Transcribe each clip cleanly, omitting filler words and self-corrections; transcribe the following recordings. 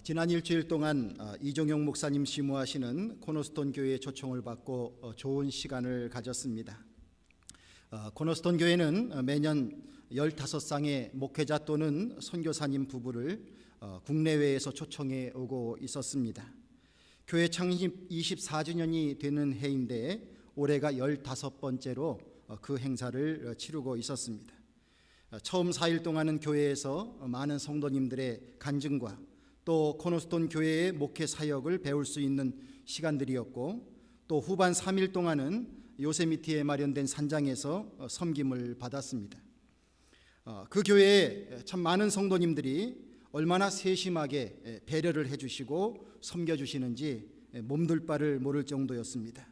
지난 일주일 동안 이종용 목사님 심우하시는 코너스톤 교회에 초청을 받고 좋은 시간을 가졌습니다. 코너스톤 교회는 매년 15쌍의 목회자 또는 선교사님 부부를 국내외에서 초청해 오고 있었습니다. 교회 창립 24주년이 되는 해인데 올해가 15번째로 그 행사를 치르고 있었습니다. 처음 4일 동안은 교회에서 많은 성도님들의 간증과 또 코너스톤 교회의 목회 사역을 배울 수 있는 시간들이었고, 또 후반 3일 동안은 요세미티에 마련된 산장에서 섬김을 받았습니다. 그 교회에 참 많은 성도님들이 얼마나 세심하게 배려를 해주시고 섬겨주시는지 몸둘 바를 모를 정도였습니다.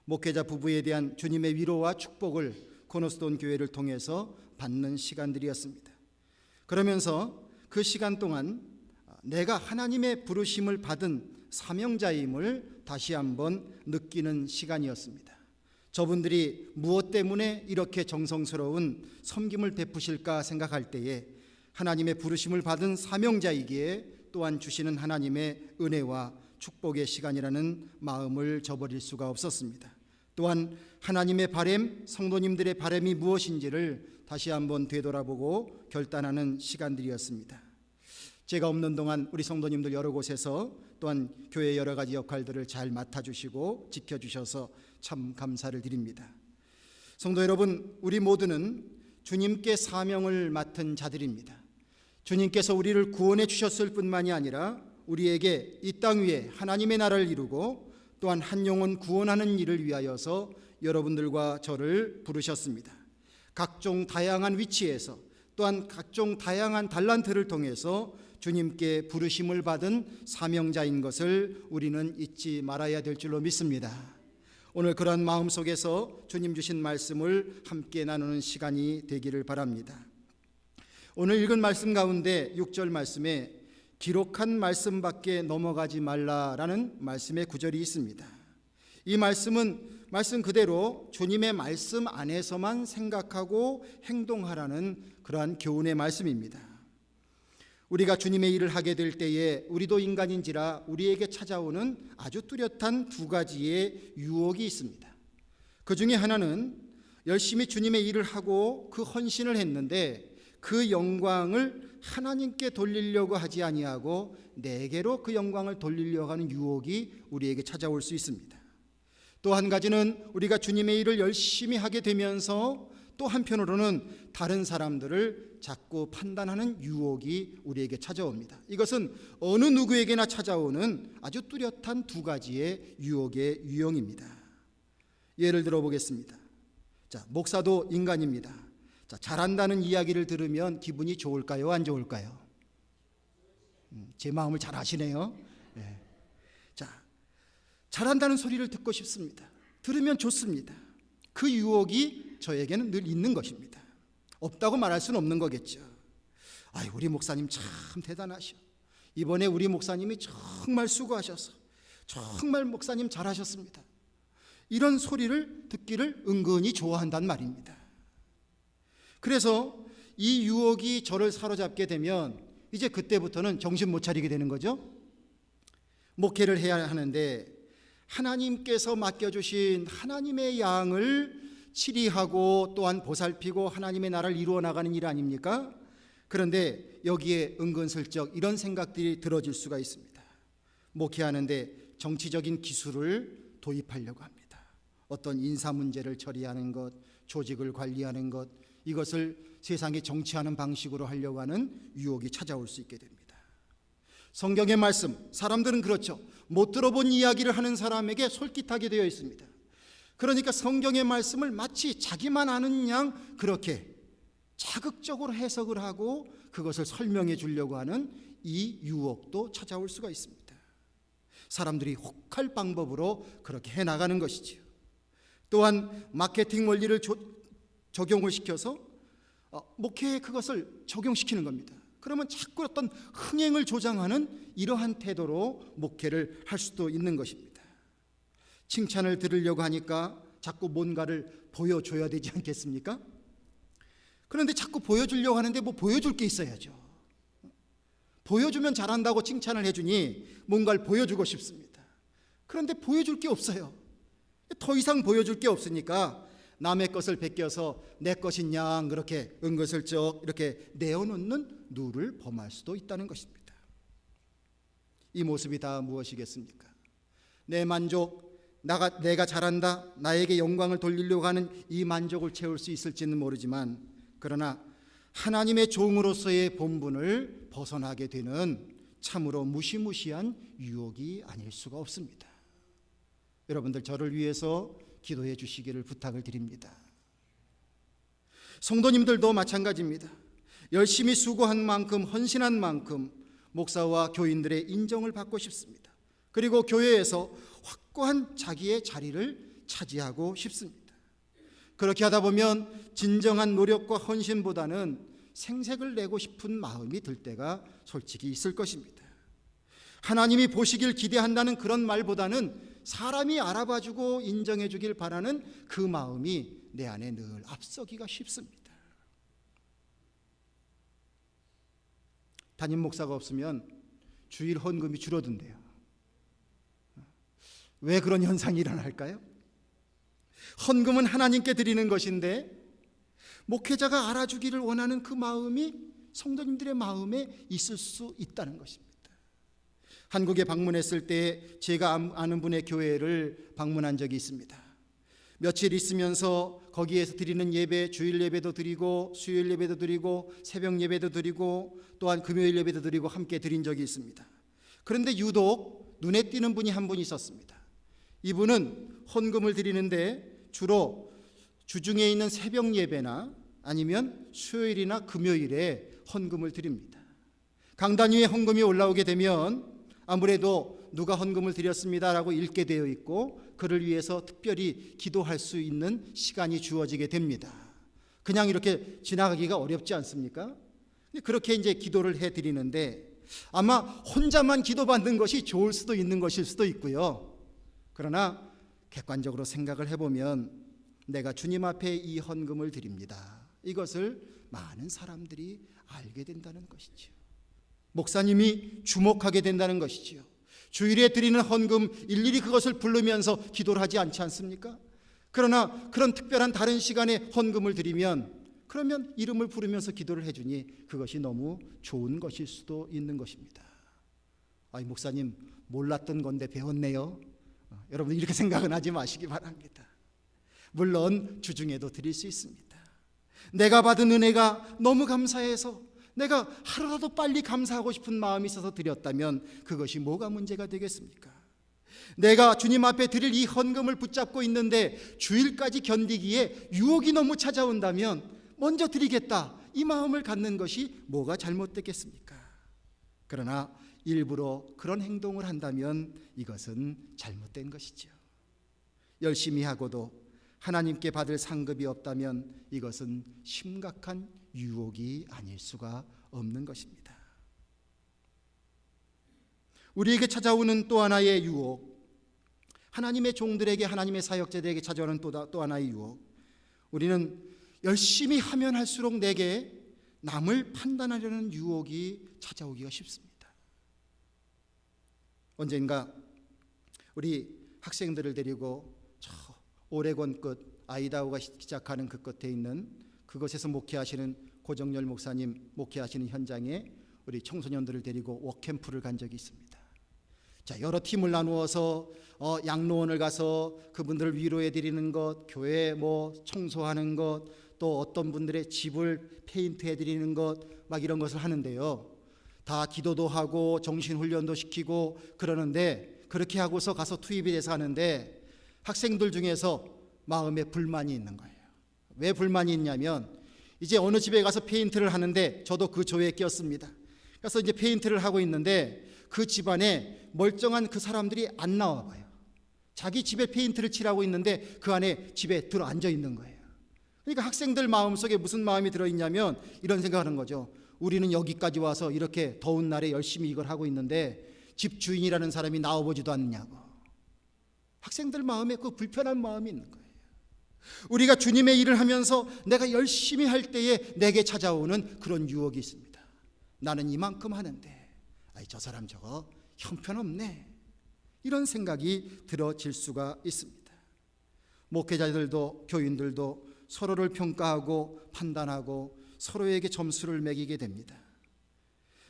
목회자 부부에 대한 주님의 위로와 축복을 코너스톤 교회를 통해서 받는 시간들이었습니다. 그러면서 그 시간 동안 내가 하나님의 부르심을 받은 사명자임을 다시 한번 느끼는 시간이었습니다. 저분들이 무엇 때문에 이렇게 정성스러운 섬김을 베푸실까 생각할 때에 하나님의 부르심을 받은 사명자이기에 또한 주시는 하나님의 은혜와 축복의 시간이라는 마음을 저버릴 수가 없었습니다. 또한 하나님의 바람, 성도님들의 바람이 무엇인지를 다시 한번 되돌아보고 결단하는 시간들이었습니다. 제가 없는 동안 우리 성도님들 여러 곳에서 또한 교회의 여러 가지 역할들을 잘 맡아주시고 지켜주셔서 참 감사를 드립니다. 성도 여러분, 우리 모두는 주님께 사명을 맡은 자들입니다. 주님께서 우리를 구원해 주셨을 뿐만이 아니라 우리에게 이 땅 위에 하나님의 나라를 이루고 또한 한 영혼 구원하는 일을 위하여서 여러분들과 저를 부르셨습니다. 각종 다양한 위치에서 또한 각종 다양한 달란트를 통해서 주님께 부르심을 받은 사명자인 것을 우리는 잊지 말아야 될 줄로 믿습니다. 오늘 그러한 마음 속에서 주님 주신 말씀을 함께 나누는 시간이 되기를 바랍니다. 오늘 읽은 말씀 가운데 6절 말씀에 기록한 말씀밖에 넘어가지 말라라는 말씀의 구절이 있습니다. 이 말씀은 말씀 그대로 주님의 말씀 안에서만 생각하고 행동하라는 그러한 교훈의 말씀입니다. 우리가 주님의 일을 하게 될 때에 우리도 인간인지라 우리에게 찾아오는 아주 뚜렷한 두 가지의 유혹이 있습니다. 그 중에 하나는 열심히 주님의 일을 하고 그 헌신을 했는데 그 영광을 하나님께 돌리려고 하지 아니하고 내게로 그 영광을 돌리려고 하는 유혹이 우리에게 찾아올 수 있습니다. 또 한 가지는 우리가 주님의 일을 열심히 하게 되면서 또 한편으로는 다른 사람들을 자꾸 판단하는 유혹이 우리에게 찾아옵니다. 이것은 어느 누구에게나 찾아오는 아주 뚜렷한 두 가지의 유혹의 유형입니다. 예를 들어 보겠습니다. 목사도 인간입니다. 잘한다는 이야기를 들으면 기분이 좋을까요? 안 좋을까요? 제 마음을 잘 아시네요. 네. 잘한다는 소리를 듣고 싶습니다. 들으면 좋습니다. 그 유혹이 저에게는 늘 있는 것입니다. 없다고 말할 수는 없는 거겠죠. 우리 목사님 참 대단하셔. 이번에 우리 목사님이 정말 수고하셔서 정말 목사님 잘하셨습니다. 이런 소리를 듣기를 은근히 좋아한단 말입니다. 그래서 이 유혹이 저를 사로잡게 되면 이제 그때부터는 정신 못 차리게 되는 거죠. 목회를 해야 하는데 하나님께서 맡겨주신 하나님의 양을 치리하고 또한 보살피고 하나님의 나라를 이루어 나가는 일 아닙니까? 그런데 여기에 은근슬쩍 이런 생각들이 들어질 수가 있습니다. 목회하는데 정치적인 기술을 도입하려고 합니다. 어떤 인사 문제를 처리하는 것, 조직을 관리하는 것, 이것을 세상에 정치하는 방식으로 하려고 하는 유혹이 찾아올 수 있게 됩니다. 성경의 말씀, 사람들은 그렇죠. 못 들어본 이야기를 하는 사람에게 솔깃하게 되어 있습니다. 그러니까 성경의 말씀을 마치 자기만 아는 양 그렇게 자극적으로 해석을 하고 그것을 설명해 주려고 하는 이 유혹도 찾아올 수가 있습니다. 사람들이 혹할 방법으로 그렇게 해나가는 것이지요. 또한 마케팅 원리를 적용을 시켜서 목회에 그것을 적용시키는 겁니다. 그러면 자꾸 어떤 흥행을 조장하는 이러한 태도로 목회를 할 수도 있는 것입니다. 칭찬을 들으려고 하니까 자꾸 뭔가를 보여줘야 되지 않겠습니까? 그런데 자꾸 보여주려고 하는데 뭐 보여줄 게 있어야죠. 보여주면 잘한다고 칭찬을 해주니 뭔가를 보여주고 싶습니다. 그런데 보여줄 게 없어요. 더 이상 보여줄 게 없으니까 남의 것을 베껴서 내 것인 양 그렇게 은근슬쩍 이렇게 내어놓는 누를 범할 수도 있다는 것입니다. 이 모습이 다 무엇이겠습니까? 내 만족, 내가 잘한다, 나에게 영광을 돌리려고 하는 이 만족을 채울 수 있을지는 모르지만, 그러나 하나님의 종으로서의 본분을 벗어나게 되는 참으로 무시무시한 유혹이 아닐 수가 없습니다. 여러분들 저를 위해서 기도해 주시기를 부탁을 드립니다. 성도님들도 마찬가지입니다. 열심히 수고한 만큼, 헌신한 만큼 목사와 교인들의 인정을 받고 싶습니다. 그리고 교회에서 확고한 자기의 자리를 차지하고 싶습니다. 그렇게 하다 보면 진정한 노력과 헌신보다는 생색을 내고 싶은 마음이 들 때가 솔직히 있을 것입니다. 하나님이 보시길 기대한다는 그런 말보다는 사람이 알아봐주고 인정해주길 바라는 그 마음이 내 안에 늘 앞서기가 쉽습니다. 담임 목사가 없으면 주일 헌금이 줄어든대요. 왜 그런 현상이 일어날까요? 헌금은 하나님께 드리는 것인데 목회자가 알아주기를 원하는 그 마음이 성도님들의 마음에 있을 수 있다는 것입니다. 한국에 방문했을 때 제가 아는 분의 교회를 방문한 적이 있습니다. 며칠 있으면서 거기에서 드리는 예배, 주일 예배도 드리고 수요일 예배도 드리고 새벽 예배도 드리고 또한 금요일 예배도 드리고 함께 드린 적이 있습니다. 그런데 유독 눈에 띄는 분이 한 분 있었습니다. 이분은 헌금을 드리는데 주로 주중에 있는 새벽 예배나 아니면 수요일이나 금요일에 헌금을 드립니다. 강단 위에 헌금이 올라오게 되면 아무래도 누가 헌금을 드렸습니다라고 읽게 되어 있고 그를 위해서 특별히 기도할 수 있는 시간이 주어지게 됩니다. 그냥 이렇게 지나가기가 어렵지 않습니까? 그렇게 이제 기도를 해드리는데 아마 혼자만 기도받는 것이 좋을 수도 있는 것일 수도 있고요. 그러나 객관적으로 생각을 해보면 내가 주님 앞에 이 헌금을 드립니다. 이것을 많은 사람들이 알게 된다는 것이죠. 목사님이 주목하게 된다는 것이지요. 주일에 드리는 헌금 일일이 그것을 부르면서 기도를 하지 않지 않습니까? 그러나 그런 특별한 다른 시간에 헌금을 드리면 그러면 이름을 부르면서 기도를 해주니 그것이 너무 좋은 것일 수도 있는 것입니다. 아이 목사님 몰랐던 건데 배웠네요. 여러분 이렇게 생각은 하지 마시기 바랍니다. 물론 주중에도 드릴 수 있습니다. 내가 받은 은혜가 너무 감사해서 내가 하루라도 빨리 감사하고 싶은 마음이 있어서 드렸다면 그것이 뭐가 문제가 되겠습니까? 내가 주님 앞에 드릴 이 헌금을 붙잡고 있는데 주일까지 견디기에 유혹이 너무 찾아온다면 먼저 드리겠다 이 마음을 갖는 것이 뭐가 잘못됐겠습니까? 그러나 일부러 그런 행동을 한다면 이것은 잘못된 것이죠. 열심히 하고도 하나님께 받을 상급이 없다면 이것은 심각한 유혹이 아닐 수가 없는 것입니다. 우리에게 찾아오는 또 하나의 유혹, 하나님의 종들에게, 하나님의 사역자들에게 찾아오는 또 하나의 유혹, 우리는 열심히 하면 할수록 내게 남을 판단하려는 유혹이 찾아오기가 쉽습니다. 언젠가 우리 학생들을 데리고 저 오레곤 끝 아이다호가 시작하는 그 끝에 있는 그곳에서 목회하시는 고정열 목사님 목회하시는 현장에 우리 청소년들을 데리고 워캠프를 간 적이 있습니다. 자, 여러 팀을 나누어서 양로원을 가서 그분들을 위로해 드리는 것, 교회 청소하는 것, 또 어떤 분들의 집을 페인트해 드리는 것, 막 이런 것을 하는데요. 다 기도도 하고 정신훈련도 시키고 그러는데 그렇게 하고서 가서 투입이 돼서 하는데 학생들 중에서 마음에 불만이 있는 거예요. 왜 불만이 있냐면 이제 어느 집에 가서 페인트를 하는데 저도 그 조에 꼈습니다. 그래서 이제 페인트를 하고 있는데 그 집안에 멀쩡한 그 사람들이 안 나와 봐요. 자기 집에 페인트를 칠하고 있는데 그 안에 집에 들어 앉아 있는 거예요. 그러니까 학생들 마음속에 무슨 마음이 들어있냐면 이런 생각하는 거죠. 우리는 여기까지 와서 이렇게 더운 날에 열심히 이걸 하고 있는데 집 주인이라는 사람이 나와보지도 않느냐고. 학생들 마음에 그 불편한 마음이 있는 거예요. 우리가 주님의 일을 하면서 내가 열심히 할 때에 내게 찾아오는 그런 유혹이 있습니다. 나는 이만큼 하는데 아이, 저 사람 저거 형편없네, 이런 생각이 들어질 수가 있습니다. 목회자들도 교인들도 서로를 평가하고 판단하고 서로에게 점수를 매기게 됩니다.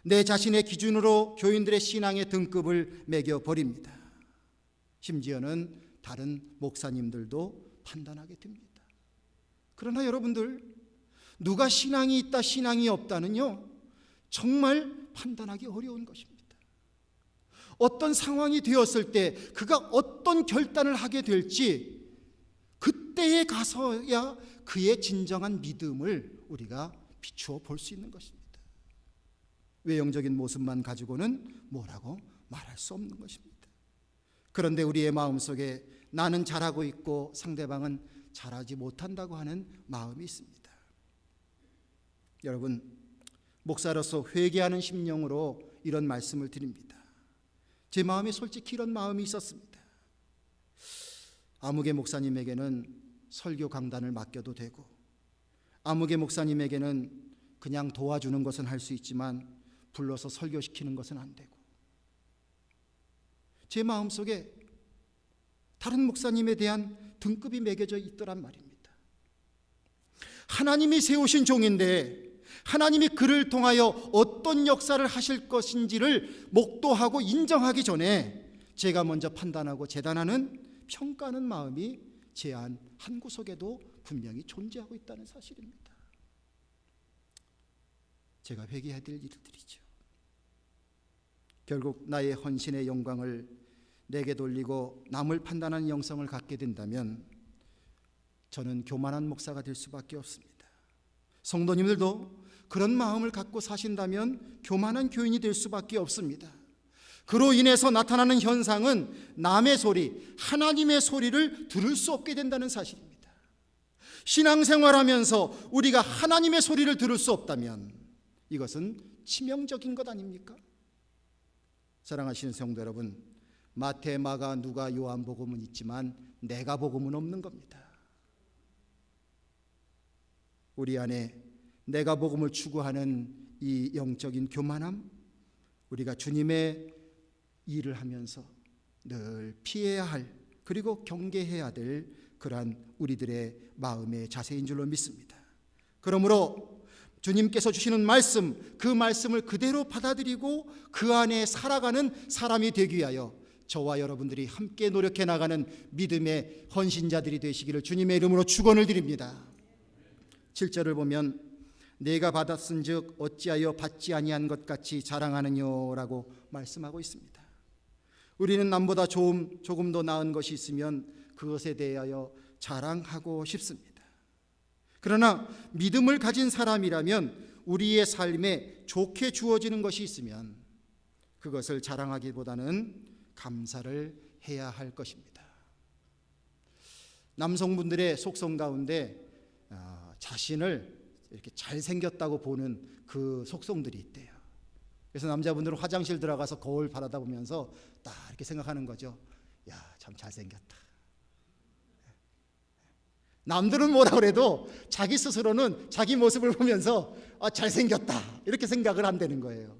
내 자신의 기준으로 교인들의 신앙의 등급을 매겨버립니다. 심지어는 다른 목사님들도 판단하게 됩니다. 그러나 여러분들, 누가 신앙이 있다 신앙이 없다는요, 정말 판단하기 어려운 것입니다. 어떤 상황이 되었을 때 그가 어떤 결단을 하게 될지 그때에 가서야 그의 진정한 믿음을 우리가 비추어 볼 수 있는 것입니다. 외형적인 모습만 가지고는 뭐라고 말할 수 없는 것입니다. 그런데 우리의 마음속에 나는 잘하고 있고 상대방은 잘하지 못한다고 하는 마음이 있습니다. 여러분, 목사로서 회개하는 심령으로 이런 말씀을 드립니다. 제 마음에 솔직히 이런 마음이 있었습니다. 아무개 목사님에게는 설교 강단을 맡겨도 되고, 아무개 목사님에게는 그냥 도와주는 것은 할 수 있지만 불러서 설교시키는 것은 안 되고, 제 마음속에 다른 목사님에 대한 등급이 매겨져 있더란 말입니다. 하나님이 세우신 종인데 하나님이 그를 통하여 어떤 역사를 하실 것인지를 목도하고 인정하기 전에 제가 먼저 판단하고 재단하는, 평가하는 마음이 제 안 한 구석에도 분명히 존재하고 있다는 사실입니다. 제가 회개해야 될 일들이죠. 결국 나의 헌신의 영광을 내게 돌리고 남을 판단하는 영성을 갖게 된다면 저는 교만한 목사가 될 수밖에 없습니다. 성도님들도 그런 마음을 갖고 사신다면 교만한 교인이 될 수밖에 없습니다. 그로 인해서 나타나는 현상은 남의 소리, 하나님의 소리를 들을 수 없게 된다는 사실입니다. 신앙생활하면서 우리가 하나님의 소리를 들을 수 없다면 이것은 치명적인 것 아닙니까? 사랑하시는 성도 여러분, 마태, 마가, 누가, 요한복음은 있지만 내가복음은 없는 겁니다. 우리 안에 내가복음을 추구하는 이 영적인 교만함, 우리가 주님의 일을 하면서 늘 피해야 할, 그리고 경계해야 될 그러한 우리들의 마음의 자세인 줄로 믿습니다. 그러므로 주님께서 주시는 말씀, 그 말씀을 그대로 받아들이고 그 안에 살아가는 사람이 되기 위하여 저와 여러분들이 함께 노력해 나가는 믿음의 헌신자들이 되시기를 주님의 이름으로 축원을 드립니다. 7절을 보면 내가 받았은즉 어찌하여 받지 아니한 것 같이 자랑하느냐라고 말씀하고 있습니다. 우리는 남보다 조금 더 나은 것이 있으면 그것에 대하여 자랑하고 싶습니다. 그러나 믿음을 가진 사람이라면 우리의 삶에 좋게 주어지는 것이 있으면 그것을 자랑하기보다는 감사를 해야 할 것입니다. 남성분들의 속성 가운데 자신을 이렇게 잘생겼다고 보는 그 속성들이 있대요. 그래서 남자분들은 화장실 들어가서 거울 바라다 보면서 딱 이렇게 생각하는 거죠. 야, 참 잘생겼다. 남들은 뭐라 그래도 자기 스스로는 자기 모습을 보면서 잘생겼다 이렇게 생각을 한다는 거예요.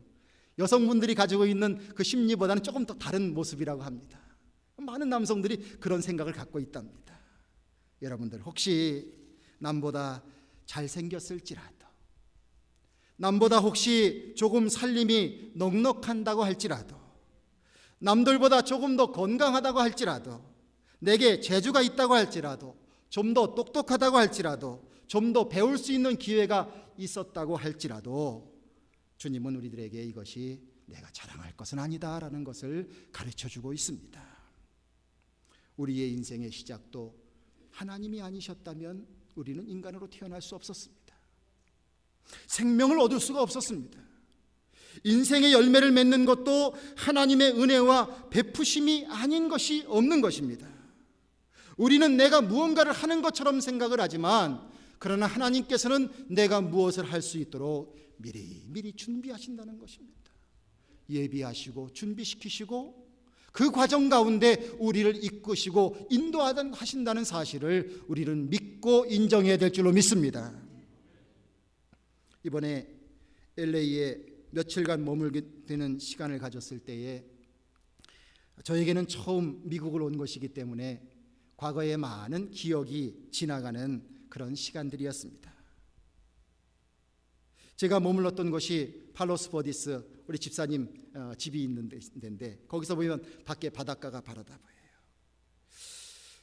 여성분들이 가지고 있는 그 심리보다는 조금 더 다른 모습이라고 합니다. 많은 남성들이 그런 생각을 갖고 있답니다. 여러분들 혹시 남보다 잘생겼을지라도, 남보다 혹시 조금 살림이 넉넉한다고 할지라도, 남들보다 조금 더 건강하다고 할지라도, 내게 재주가 있다고 할지라도, 좀 더 똑똑하다고 할지라도, 좀 더 배울 수 있는 기회가 있었다고 할지라도 주님은 우리들에게 이것이 내가 자랑할 것은 아니다라는 것을 가르쳐주고 있습니다. 우리의 인생의 시작도 하나님이 아니셨다면 우리는 인간으로 태어날 수 없었습니다. 생명을 얻을 수가 없었습니다. 인생의 열매를 맺는 것도 하나님의 은혜와 베푸심이 아닌 것이 없는 것입니다. 우리는 내가 무언가를 하는 것처럼 생각을 하지만 그러나 하나님께서는 내가 무엇을 할 수 있도록 미리 준비하신다는 것입니다. 예비하시고 준비시키시고 그 과정 가운데 우리를 이끄시고 인도하신다는 사실을 우리는 믿고 인정해야 될 줄로 믿습니다. 이번에 LA에 며칠간 머물게 되는 시간을 가졌을 때에 저에게는 처음 미국을 온 것이기 때문에 과거의 많은 기억이 지나가는 그런 시간들이었습니다. 제가 머물렀던 곳이 팔로스버디스, 우리 집사님 집이 있는 데인데, 거기서 보면 밖에 바닷가가 바라다 보여요.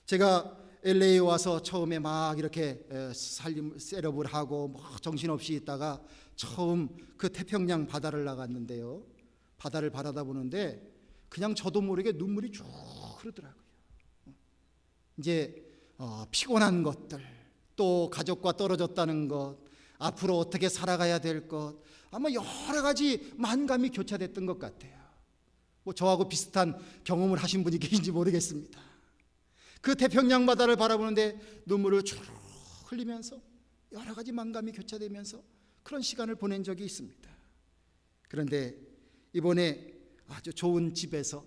제가 LA에 와서 처음에 막 이렇게 셋업을 하고 뭐 정신없이 있다가 처음 그 태평양 바다를 나갔는데요, 바다를 바라다 보는데 그냥 저도 모르게 눈물이 쭉 흐르더라고요. 이제 피곤한 것들, 또 가족과 떨어졌다는 것, 앞으로 어떻게 살아가야 될 것, 아마 여러 가지 만감이 교차됐던 것 같아요. 뭐 저하고 비슷한 경험을 하신 분이 계신지 모르겠습니다. 그 태평양 바다를 바라보는데 눈물을 쭉 흘리면서 여러 가지 만감이 교차되면서 그런 시간을 보낸 적이 있습니다. 그런데 이번에 아주 좋은 집에서,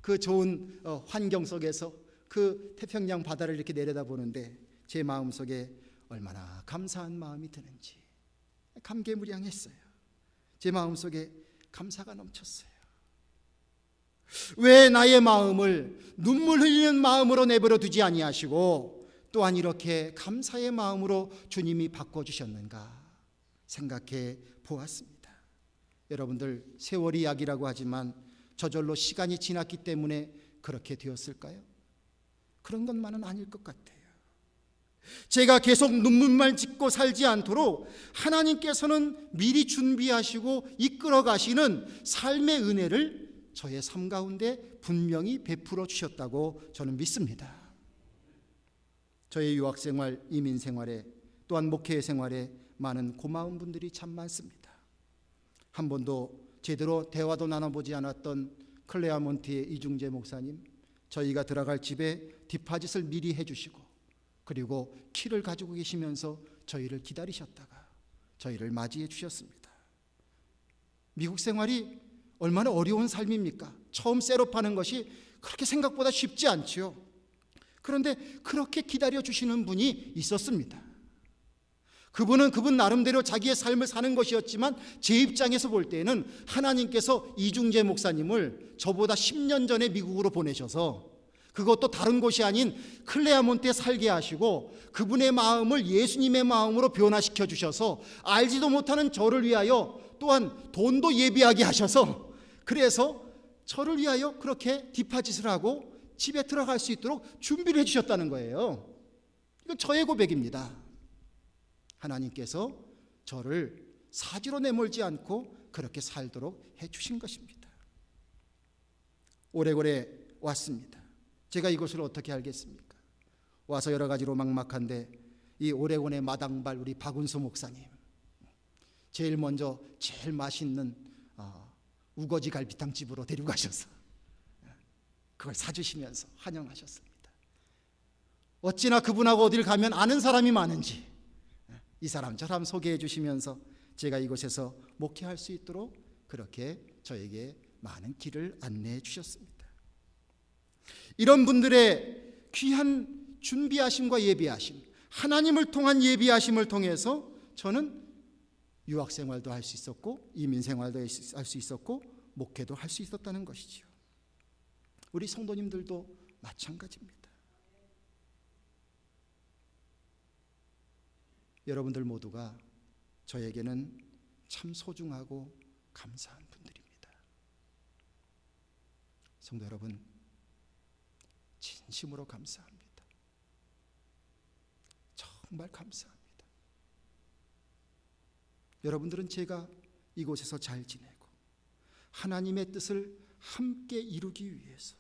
그 좋은 환경 속에서 그 태평양 바다를 이렇게 내려다보는데 제 마음속에 얼마나 감사한 마음이 드는지 감개무량했어요. 제 마음속에 감사가 넘쳤어요. 왜 나의 마음을 눈물 흘리는 마음으로 내버려 두지 아니하시고 또한 이렇게 감사의 마음으로 주님이 바꿔주셨는가 생각해 보았습니다. 여러분들, 세월이 약이라고 하지만 저절로 시간이 지났기 때문에 그렇게 되었을까요? 그런 것만은 아닐 것 같아요. 제가 계속 눈물만 짓고 살지 않도록 하나님께서는 미리 준비하시고 이끌어 가시는 삶의 은혜를 저의 삶 가운데 분명히 베풀어 주셨다고 저는 믿습니다. 저의 유학생활, 이민생활에 또한 목회 생활에 많은 고마운 분들이 참 많습니다. 한 번도 제대로 대화도 나눠보지 않았던 클레아몬트의 이중재 목사님, 저희가 들어갈 집에 디파짓을 미리 해주시고 그리고 키를 가지고 계시면서 저희를 기다리셨다가 저희를 맞이해 주셨습니다. 미국 생활이 얼마나 어려운 삶입니까? 처음 셋업하는 것이 그렇게 생각보다 쉽지 않지요. 그런데 그렇게 기다려 주시는 분이 있었습니다. 그분은 그분 나름대로 자기의 삶을 사는 것이었지만 제 입장에서 볼 때는 하나님께서 이중재 목사님을 저보다 10년 전에 미국으로 보내셔서 그것도 다른 곳이 아닌 클레아몬트에 살게 하시고 그분의 마음을 예수님의 마음으로 변화시켜 주셔서 알지도 못하는 저를 위하여 또한 돈도 예비하게 하셔서 그래서 저를 위하여 그렇게 디파짓을 하고 집에 들어갈 수 있도록 준비를 해주셨다는 거예요. 이건 저의 고백입니다. 하나님께서 저를 사지로 내몰지 않고 그렇게 살도록 해주신 것입니다. 오래오래 왔습니다. 제가 이곳을 어떻게 알겠습니까? 와서 여러 가지로 막막한데 이 오레곤의 마당발 우리 박운수 목사님, 제일 먼저 제일 맛있는 우거지 갈비탕 집으로 데리고 가셔서 그걸 사주시면서 환영하셨습니다. 어찌나 그분하고 어딜 가면 아는 사람이 많은지 이 사람 저 사람 소개해 주시면서 제가 이곳에서 목회할 수 있도록 그렇게 저에게 많은 길을 안내해 주셨습니다. 이런 분들의 귀한 준비하심과 예비하심, 하나님을 통한 예비하심을 통해서 저는 유학생활도 할 수 있었고 이민생활도 할 수 있었고 목회도 할 수 있었다는 것이죠. 우리 성도님들도 마찬가지입니다. 여러분들 모두가 저에게는 참 소중하고 감사한 분들입니다. 성도 여러분, 진심으로 감사합니다. 정말 감사합니다. 여러분들은 제가 이곳에서 잘 지내고 하나님의 뜻을 함께 이루기 위해서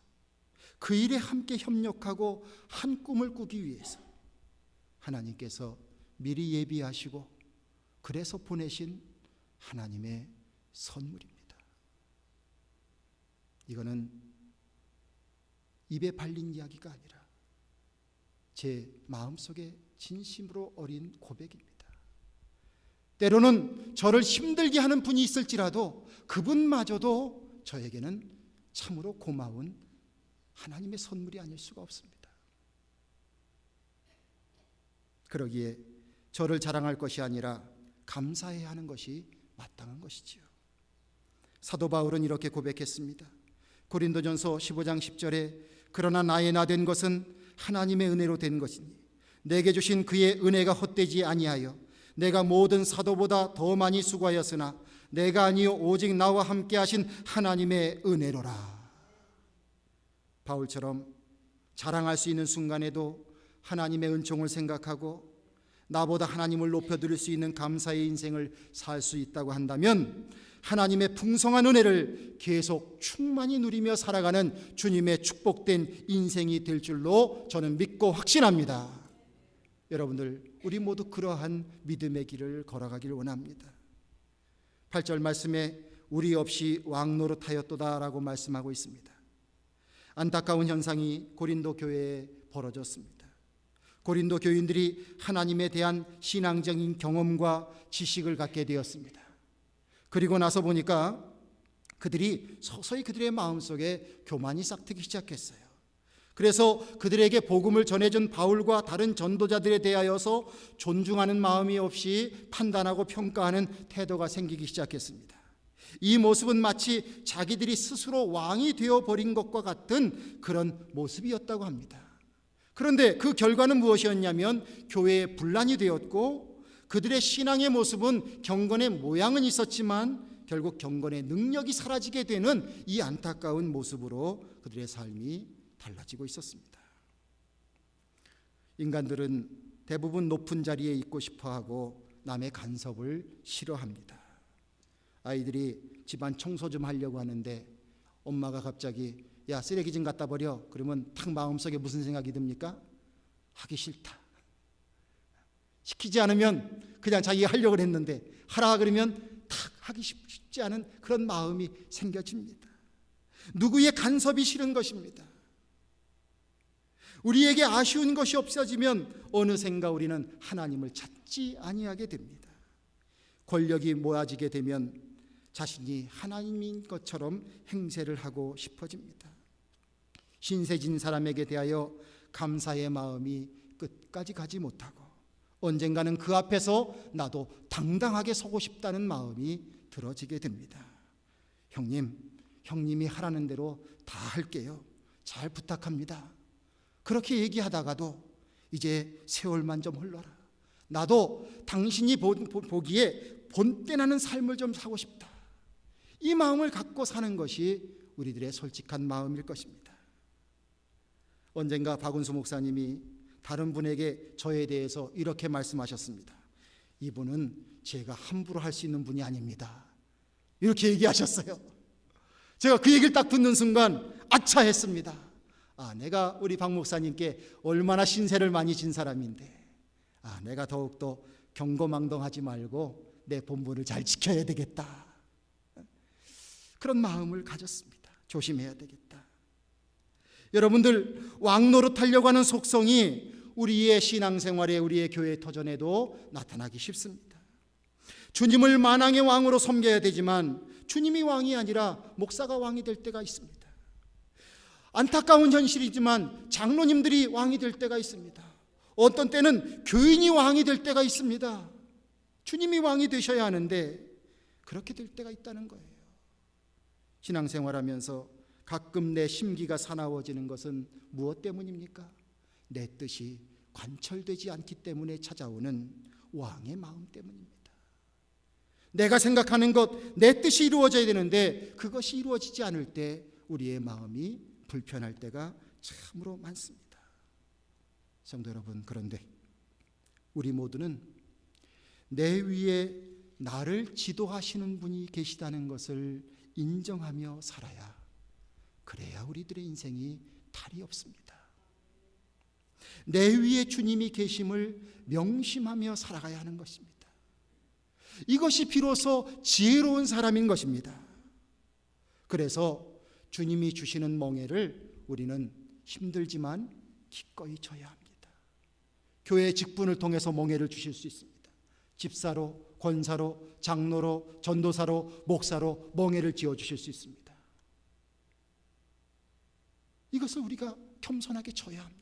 그 일에 함께 협력하고 한 꿈을 꾸기 위해서 하나님께서 미리 예비하시고 그래서 보내신 하나님의 선물입니다. 이거는 입에 발린 이야기가 아니라 제 마음속에 진심으로 어린 고백입니다. 때로는 저를 힘들게 하는 분이 있을지라도 그분마저도 저에게는 참으로 고마운 하나님의 선물이 아닐 수가 없습니다. 그러기에 저를 자랑할 것이 아니라 감사해야 하는 것이 마땅한 것이지요. 사도 바울은 이렇게 고백했습니다. 고린도전서 15장 10절에 그러나 나의 나 된 것은 하나님의 은혜로 된 것이니 내게 주신 그의 은혜가 헛되지 아니하여 내가 모든 사도보다 더 많이 수고하였으나 내가 아니요 오직 나와 함께 하신 하나님의 은혜로라. 바울처럼 자랑할 수 있는 순간에도 하나님의 은총을 생각하고 나보다 하나님을 높여드릴 수 있는 감사의 인생을 살 수 있다고 한다면 하나님의 풍성한 은혜를 계속 충만히 누리며 살아가는 주님의 축복된 인생이 될 줄로 저는 믿고 확신합니다. 여러분들, 우리 모두 그러한 믿음의 길을 걸어가길 원합니다. 8절 말씀에 우리 없이 왕 노릇하였도다라고 말씀하고 있습니다. 안타까운 현상이 고린도 교회에 벌어졌습니다. 고린도 교인들이 하나님에 대한 신앙적인 경험과 지식을 갖게 되었습니다. 그리고 나서 보니까 그들이 서서히 그들의 마음속에 교만이 싹트기 시작했어요. 그래서 그들에게 복음을 전해준 바울과 다른 전도자들에 대하여서 존중하는 마음이 없이 판단하고 평가하는 태도가 생기기 시작했습니다. 이 모습은 마치 자기들이 스스로 왕이 되어버린 것과 같은 그런 모습이었다고 합니다. 그런데 그 결과는 무엇이었냐면 교회에 분란이 되었고 그들의 신앙의 모습은 경건의 모양은 있었지만 결국 경건의 능력이 사라지게 되는 이 안타까운 모습으로 그들의 삶이 달라지고 있었습니다. 인간들은 대부분 높은 자리에 있고 싶어하고 남의 간섭을 싫어합니다. 아이들이 집안 청소 좀 하려고 하는데 엄마가 갑자기 야 쓰레기 좀 갖다 버려 그러면 탁 마음속에 무슨 생각이 듭니까? 하기 싫다. 시키지 않으면 그냥 자기가 하려고 했는데 하라 그러면 탁 하기 쉽지 않은 그런 마음이 생겨집니다. 누구의 간섭이 싫은 것입니다. 우리에게 아쉬운 것이 없어지면 어느샌가 우리는 하나님을 찾지 아니하게 됩니다. 권력이 모아지게 되면 자신이 하나님인 것처럼 행세를 하고 싶어집니다. 신세진 사람에게 대하여 감사의 마음이 끝까지 가지 못하고 언젠가는 그 앞에서 나도 당당하게 서고 싶다는 마음이 들어지게 됩니다. 형님이 하라는 대로 다 할게요. 잘 부탁합니다. 그렇게 얘기하다가도 이제 세월만 좀 흘러라. 나도 당신이 보기에 본때나는 삶을 좀 사고 싶다. 이 마음을 갖고 사는 것이 우리들의 솔직한 마음일 것입니다. 언젠가 박은수 목사님이 다른 분에게 저에 대해서 이렇게 말씀하셨습니다. 이분은 제가 함부로 할 수 있는 분이 아닙니다. 이렇게 얘기하셨어요. 제가 그 얘기를 딱 듣는 순간 아차 했습니다. 내가 우리 박 목사님께 얼마나 신세를 많이 진 사람인데 내가 더욱더 경거망동하지 말고 내 본분을 잘 지켜야 되겠다. 그런 마음을 가졌습니다. 조심해야 되겠다. 여러분들, 왕 노릇하려고 하는 속성이 우리의 신앙생활에 우리의 교회 터전에도 나타나기 쉽습니다. 주님을 만왕의 왕으로 섬겨야 되지만 주님이 왕이 아니라 목사가 왕이 될 때가 있습니다. 안타까운 현실이지만 장로님들이 왕이 될 때가 있습니다. 어떤 때는 교인이 왕이 될 때가 있습니다. 주님이 왕이 되셔야 하는데 그렇게 될 때가 있다는 거예요. 신앙생활하면서 가끔 내 심기가 사나워지는 것은 무엇 때문입니까? 내 뜻이 관철되지 않기 때문에 찾아오는 왕의 마음 때문입니다. 내가 생각하는 것, 내 뜻이 이루어져야 되는데 그것이 이루어지지 않을 때 우리의 마음이 불편할 때가 참으로 많습니다. 성도 여러분, 그런데 우리 모두는 내 위에 나를 지도하시는 분이 계시다는 것을 인정하며 살아야, 그래야 우리들의 인생이 탈이 없습니다. 내 위에 주님이 계심을 명심하며 살아가야 하는 것입니다. 이것이 비로소 지혜로운 사람인 것입니다. 그래서 주님이 주시는 멍에를 우리는 힘들지만 기꺼이 져야 합니다. 교회 직분을 통해서 멍에를 주실 수 있습니다. 집사로, 권사로, 장로로, 전도사로, 목사로 멍에를 지어주실 수 있습니다. 이것을 우리가 겸손하게 져야 합니다.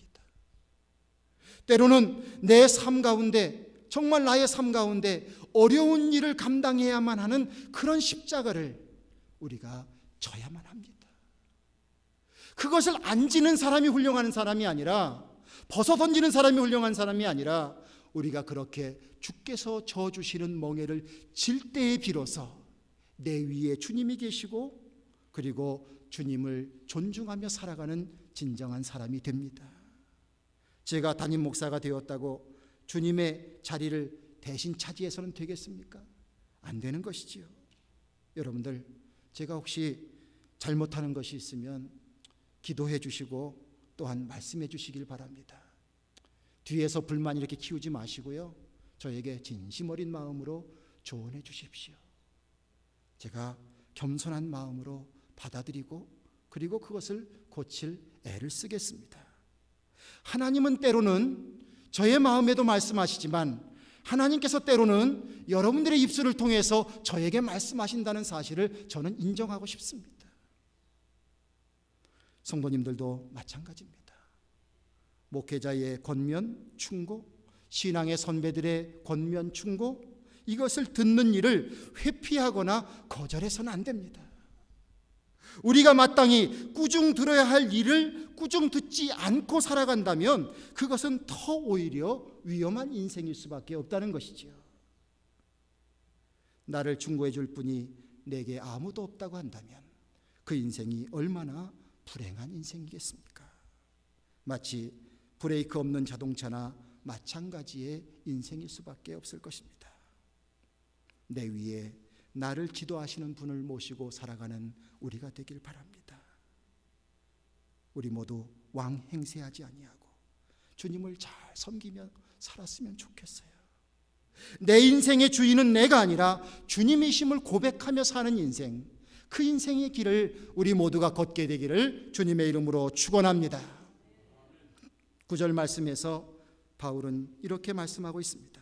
때로는 내 삶 가운데, 정말 나의 삶 가운데 어려운 일을 감당해야만 하는 그런 십자가를 우리가 져야만 합니다. 그것을 안 지는 사람이 훌륭한 사람이 아니라, 벗어 던지는 사람이 훌륭한 사람이 아니라, 우리가 그렇게 주께서 져주시는 멍에를 질 때에 비로소 내 위에 주님이 계시고, 그리고 주님을 존중하며 살아가는 진정한 사람이 됩니다. 제가 담임 목사가 되었다고 주님의 자리를 대신 차지해서는 되겠습니까? 안 되는 것이지요. 여러분들, 제가 혹시 잘못하는 것이 있으면 기도해 주시고 또한 말씀해 주시길 바랍니다. 뒤에서 불만 이렇게 키우지 마시고요, 저에게 진심 어린 마음으로 조언해 주십시오. 제가 겸손한 마음으로 받아들이고, 그리고 그것을 고칠 애를 쓰겠습니다. 하나님은 때로는 저의 마음에도 말씀하시지만, 하나님께서 때로는 여러분들의 입술을 통해서 저에게 말씀하신다는 사실을 저는 인정하고 싶습니다. 성도님들도 마찬가지입니다. 목회자의 권면, 충고, 신앙의 선배들의 권면, 충고, 이것을 듣는 일을 회피하거나 거절해서는 안 됩니다. 우리가 마땅히 꾸중 들어야 할 일을 꾸중 듣지 않고 살아간다면 그것은 더 오히려 위험한 인생일 수밖에 없다는 것이지요. 나를 충고해 줄 분이 내게 아무도 없다고 한다면 그 인생이 얼마나 불행한 인생이겠습니까? 마치 브레이크 없는 자동차나 마찬가지의 인생일 수밖에 없을 것입니다. 내 위에 나를 지도하시는 분을 모시고 살아가는 우리가 되길 바랍니다. 우리 모두 왕 행세하지 아니하고 주님을 잘 섬기며 살았으면 좋겠어요. 내 인생의 주인은 내가 아니라 주님이심을 고백하며 사는 인생, 그 인생의 길을 우리 모두가 걷게 되기를 주님의 이름으로 축원합니다. 9절 말씀에서 바울은 이렇게 말씀하고 있습니다.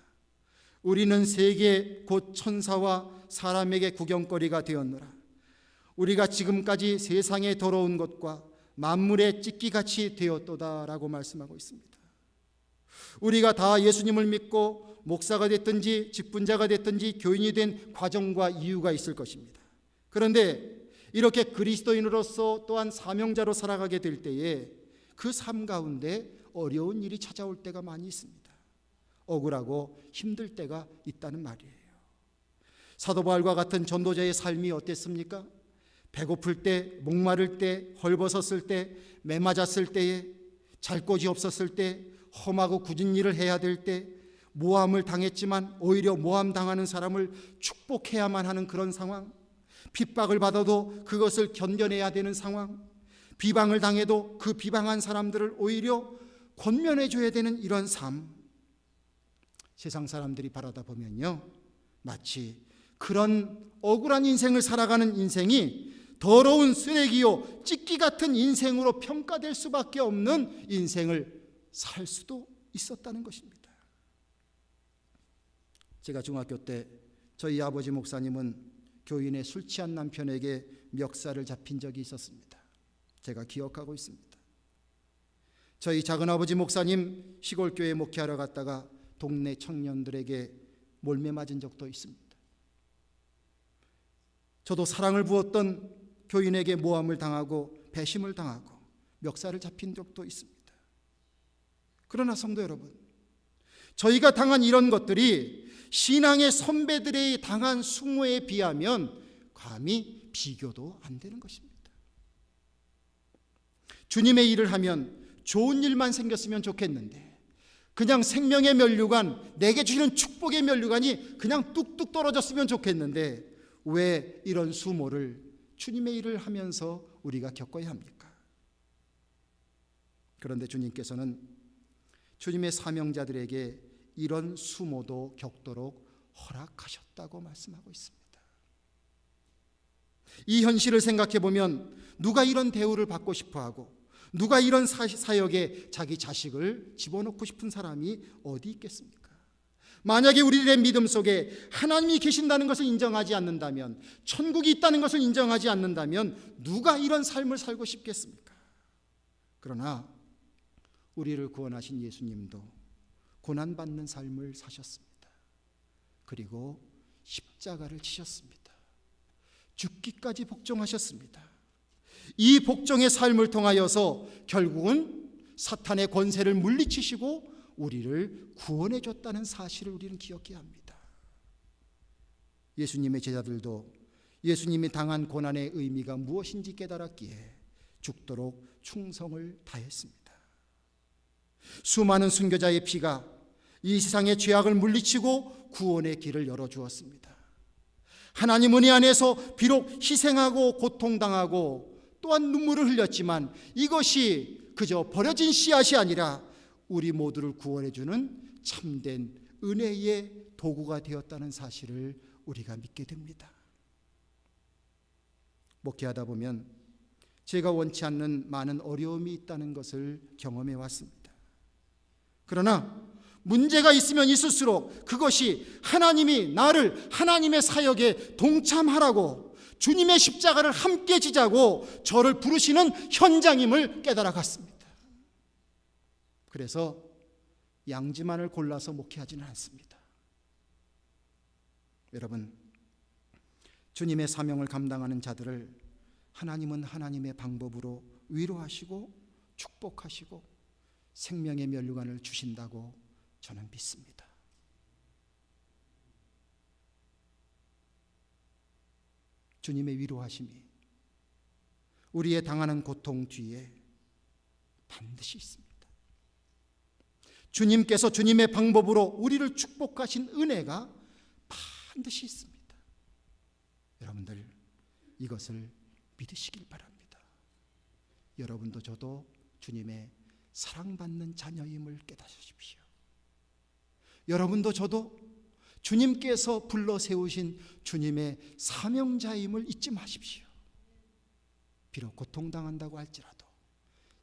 우리는 세계 곧 천사와 사람에게 구경거리가 되었노라. 우리가 지금까지 세상에 더러운 것과 만물의 찢기같이 되었도다라고 말씀하고 있습니다. 우리가 다 예수님을 믿고 목사가 됐든지 직분자가 됐든지 교인이 된 과정과 이유가 있을 것입니다. 그런데 이렇게 그리스도인으로서 또한 사명자로 살아가게 될 때에 그 삶 가운데 어려운 일이 찾아올 때가 많이 있습니다. 억울하고 힘들 때가 있다는 말이에요. 사도 바울과 같은 전도자의 삶이 어땠습니까? 배고플 때, 목마를 때, 헐벗었을 때, 매맞았을 때에, 잘 곳이 없었을 때, 험하고 굳은 일을 해야 될 때, 모함을 당했지만 오히려 모함당하는 사람을 축복해야만 하는 그런 상황, 핍박을 받아도 그것을 견뎌내야 되는 상황, 비방을 당해도 그 비방한 사람들을 오히려 권면해 줘야 되는 이런 삶, 세상 사람들이 바라다 보면요, 마치 그런 억울한 인생을 살아가는 인생이 더러운 쓰레기요 찢기 같은 인생으로 평가될 수밖에 없는 인생을 살 수도 있었다는 것입니다. 제가 중학교 때 저희 아버지 목사님은 교인의 술 취한 남편에게 멱살을 잡힌 적이 있었습니다. 제가 기억하고 있습니다. 저희 작은아버지 목사님 시골교회 목회하러 갔다가 동네 청년들에게 몰매 맞은 적도 있습니다. 저도 사랑을 부었던 교인에게 모함을 당하고 배심을 당하고 멱살을 잡힌 적도 있습니다. 그러나 성도 여러분, 저희가 당한 이런 것들이 신앙의 선배들의 당한 수모에 비하면 감히 비교도 안 되는 것입니다. 주님의 일을 하면 좋은 일만 생겼으면 좋겠는데 그냥 생명의 면류관, 내게 주시는 축복의 면류관이 그냥 뚝뚝 떨어졌으면 좋겠는데 왜 이런 수모를 주님의 일을 하면서 우리가 겪어야 합니까? 그런데 주님께서는 주님의 사명자들에게 이런 수모도 겪도록 허락하셨다고 말씀하고 있습니다. 이 현실을 생각해 보면 누가 이런 대우를 받고 싶어하고 누가 이런 사역에 자기 자식을 집어넣고 싶은 사람이 어디 있겠습니까? 만약에 우리들의 믿음 속에 하나님이 계신다는 것을 인정하지 않는다면, 천국이 있다는 것을 인정하지 않는다면 누가 이런 삶을 살고 싶겠습니까? 그러나 우리를 구원하신 예수님도 고난받는 삶을 사셨습니다. 그리고 십자가를 지셨습니다. 죽기까지 복종하셨습니다. 이 복종의 삶을 통하여서 결국은 사탄의 권세를 물리치시고 우리를 구원해 줬다는 사실을 우리는 기억해야 합니다. 예수님의 제자들도 예수님이 당한 고난의 의미가 무엇인지 깨달았기에 죽도록 충성을 다했습니다. 수많은 순교자의 피가 이 세상의 죄악을 물리치고 구원의 길을 열어주었습니다. 하나님 은혜 안에서 비록 희생하고 고통당하고 또한 눈물을 흘렸지만 이것이 그저 버려진 씨앗이 아니라 우리 모두를 구원해주는 참된 은혜의 도구가 되었다는 사실을 우리가 믿게 됩니다. 목회하다 보면 제가 원치 않는 많은 어려움이 있다는 것을 경험해 왔습니다. 그러나 문제가 있으면 있을수록 그것이 하나님이 나를 하나님의 사역에 동참하라고 주님의 십자가를 함께 지자고 저를 부르시는 현장임을 깨달아 갔습니다. 그래서 양지만을 골라서 목회하지는 않습니다. 여러분, 주님의 사명을 감당하는 자들을 하나님은 하나님의 방법으로 위로하시고 축복하시고 생명의 면류관을 주신다고 저는 믿습니다. 주님의 위로하심이 우리의 당하는 고통 뒤에 반드시 있습니다. 주님께서 주님의 방법으로 우리를 축복하신 은혜가 반드시 있습니다. 여러분들 이것을 믿으시길 바랍니다. 여러분도 저도 주님의 사랑받는 자녀임을 깨닫으십시오. 여러분도 저도 주님께서 불러 세우신 주님의 사명자임을 잊지 마십시오. 비록 고통당한다고 할지라도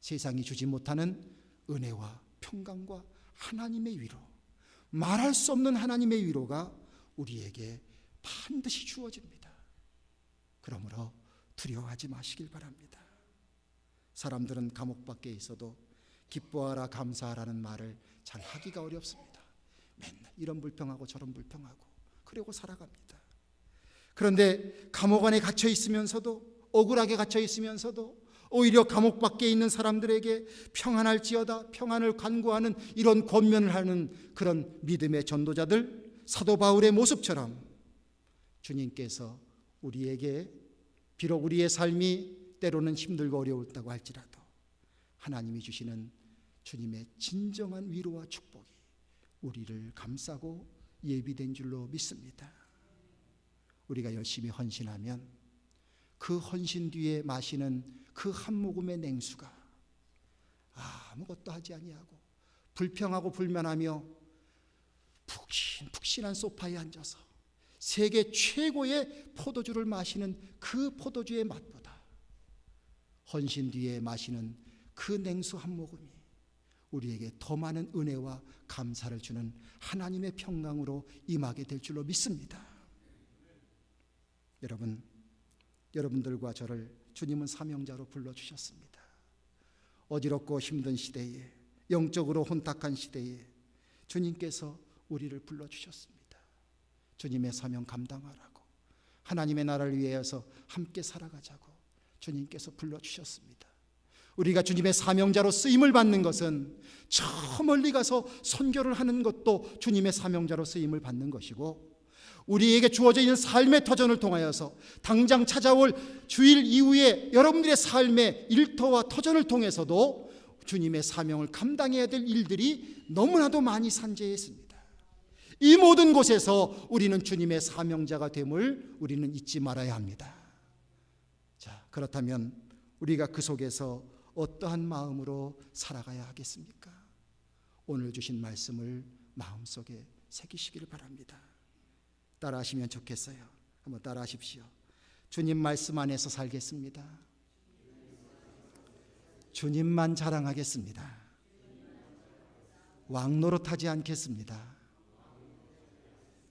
세상이 주지 못하는 은혜와 평강과 하나님의 위로, 말할 수 없는 하나님의 위로가 우리에게 반드시 주어집니다. 그러므로 두려워하지 마시길 바랍니다. 사람들은 감옥 밖에 있어도 기뻐하라 감사하라는 말을 잘 하기가 어렵습니다. 맨날 이런 불평하고 저런 불평하고 그러고 살아갑니다. 그런데 감옥 안에 갇혀 있으면서도 억울하게 갇혀 있으면서도 오히려 감옥 밖에 있는 사람들에게 평안할지어다 평안을 간구하는 이런 권면을 하는 그런 믿음의 전도자들, 사도 바울의 모습처럼 주님께서 우리에게 비록 우리의 삶이 때로는 힘들고 어려웠다고 할지라도 하나님이 주시는 주님의 진정한 위로와 축복이 우리를 감싸고 예비된 줄로 믿습니다. 우리가 열심히 헌신하면 그 헌신 뒤에 마시는 그 한 모금의 냉수가 아무것도 하지 아니하고 불평하고 불만하며 푹신푹신한 소파에 앉아서 세계 최고의 포도주를 마시는 그 포도주의 맛보다 헌신 뒤에 마시는 그 냉수 한 모금이 우리에게 더 많은 은혜와 감사를 주는 하나님의 평강으로 임하게 될 줄로 믿습니다. 여러분들과 저를 주님은 사명자로 불러주셨습니다. 어지럽고 힘든 시대에, 영적으로 혼탁한 시대에 주님께서 우리를 불러주셨습니다. 주님의 사명 감당하라고, 하나님의 나라를 위해서 함께 살아가자고 주님께서 불러주셨습니다. 우리가 주님의 사명자로 쓰임을 받는 것은 저 멀리 가서 선교를 하는 것도 주님의 사명자로 쓰임을 받는 것이고, 우리에게 주어져 있는 삶의 터전을 통하여서 당장 찾아올 주일 이후에 여러분들의 삶의 일터와 터전을 통해서도 주님의 사명을 감당해야 될 일들이 너무나도 많이 산재해 있습니다. 이 모든 곳에서 우리는 주님의 사명자가 됨을 우리는 잊지 말아야 합니다. 자, 그렇다면 우리가 그 속에서 어떠한 마음으로 살아가야 하겠습니까? 오늘 주신 말씀을 마음속에 새기시기를 바랍니다. 따라하시면 좋겠어요. 한번 따라하십시오. 주님 말씀 안에서 살겠습니다. 주님만 자랑하겠습니다. 왕노릇하지 않겠습니다.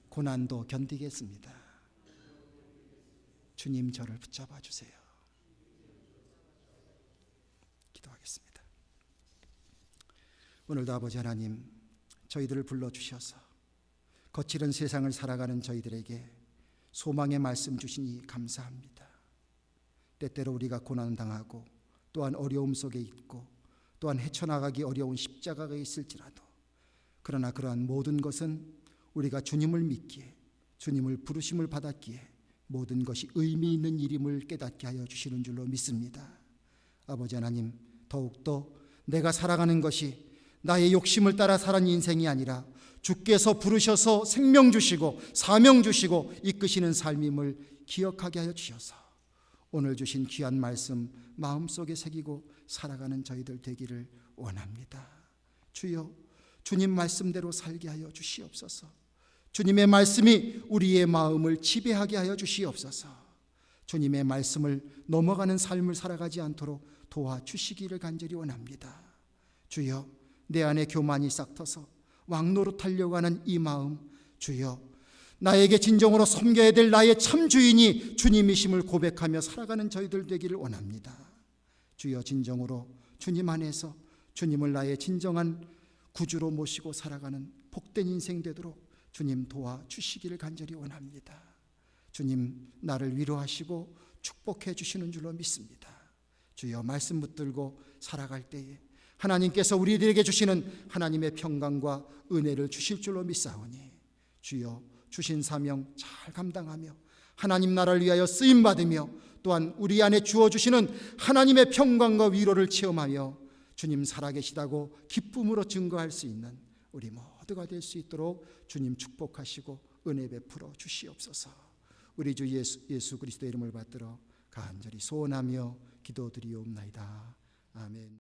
고난도 견디겠습니다. 주님 저를 붙잡아 주세요. 기도하겠습니다. 오늘도 아버지 하나님, 저희들을 불러주셔서 거칠은 세상을 살아가는 저희들에게 소망의 말씀 주시니 감사합니다. 때때로 우리가 고난당하고 또한 어려움 속에 있고 또한 헤쳐나가기 어려운 십자가가 있을지라도 그러나 그러한 모든 것은 우리가 주님을 믿기에 주님을 부르심을 받았기에 모든 것이 의미 있는 일임을 깨닫게 하여 주시는 줄로 믿습니다. 아버지 하나님, 더욱더 내가 살아가는 것이 나의 욕심을 따라 사는 인생이 아니라 주께서 부르셔서 생명 주시고 사명 주시고 이끄시는 삶임을 기억하게 하여 주셔서 오늘 주신 귀한 말씀 마음속에 새기고 살아가는 저희들 되기를 원합니다. 주여, 주님 말씀대로 살게 하여 주시옵소서. 주님의 말씀이 우리의 마음을 지배하게 하여 주시옵소서. 주님의 말씀을 넘어가는 삶을 살아가지 않도록 도와주시기를 간절히 원합니다. 주여, 내 안에 교만이 싹터서 왕노릇하려고 하는 이 마음, 주여, 나에게 진정으로 섬겨야 될 나의 참 주인이 주님이심을 고백하며 살아가는 저희들 되기를 원합니다. 주여, 진정으로 주님 안에서 주님을 나의 진정한 구주로 모시고 살아가는 복된 인생 되도록 주님 도와주시기를 간절히 원합니다. 주님, 나를 위로하시고 축복해 주시는 줄로 믿습니다. 주여, 말씀 붙들고 살아갈 때에 하나님께서 우리들에게 주시는 하나님의 평강과 은혜를 주실 줄로 믿사오니 주여, 주신 사명 잘 감당하며 하나님 나라를 위하여 쓰임받으며 또한 우리 안에 주어주시는 하나님의 평강과 위로를 체험하며 주님 살아계시다고 기쁨으로 증거할 수 있는 우리 모두가 될 수 있도록 주님 축복하시고 은혜 베풀어 주시옵소서. 우리 주 예수 그리스도의 이름을 받들어 간절히 소원하며 기도드리옵나이다. 아멘.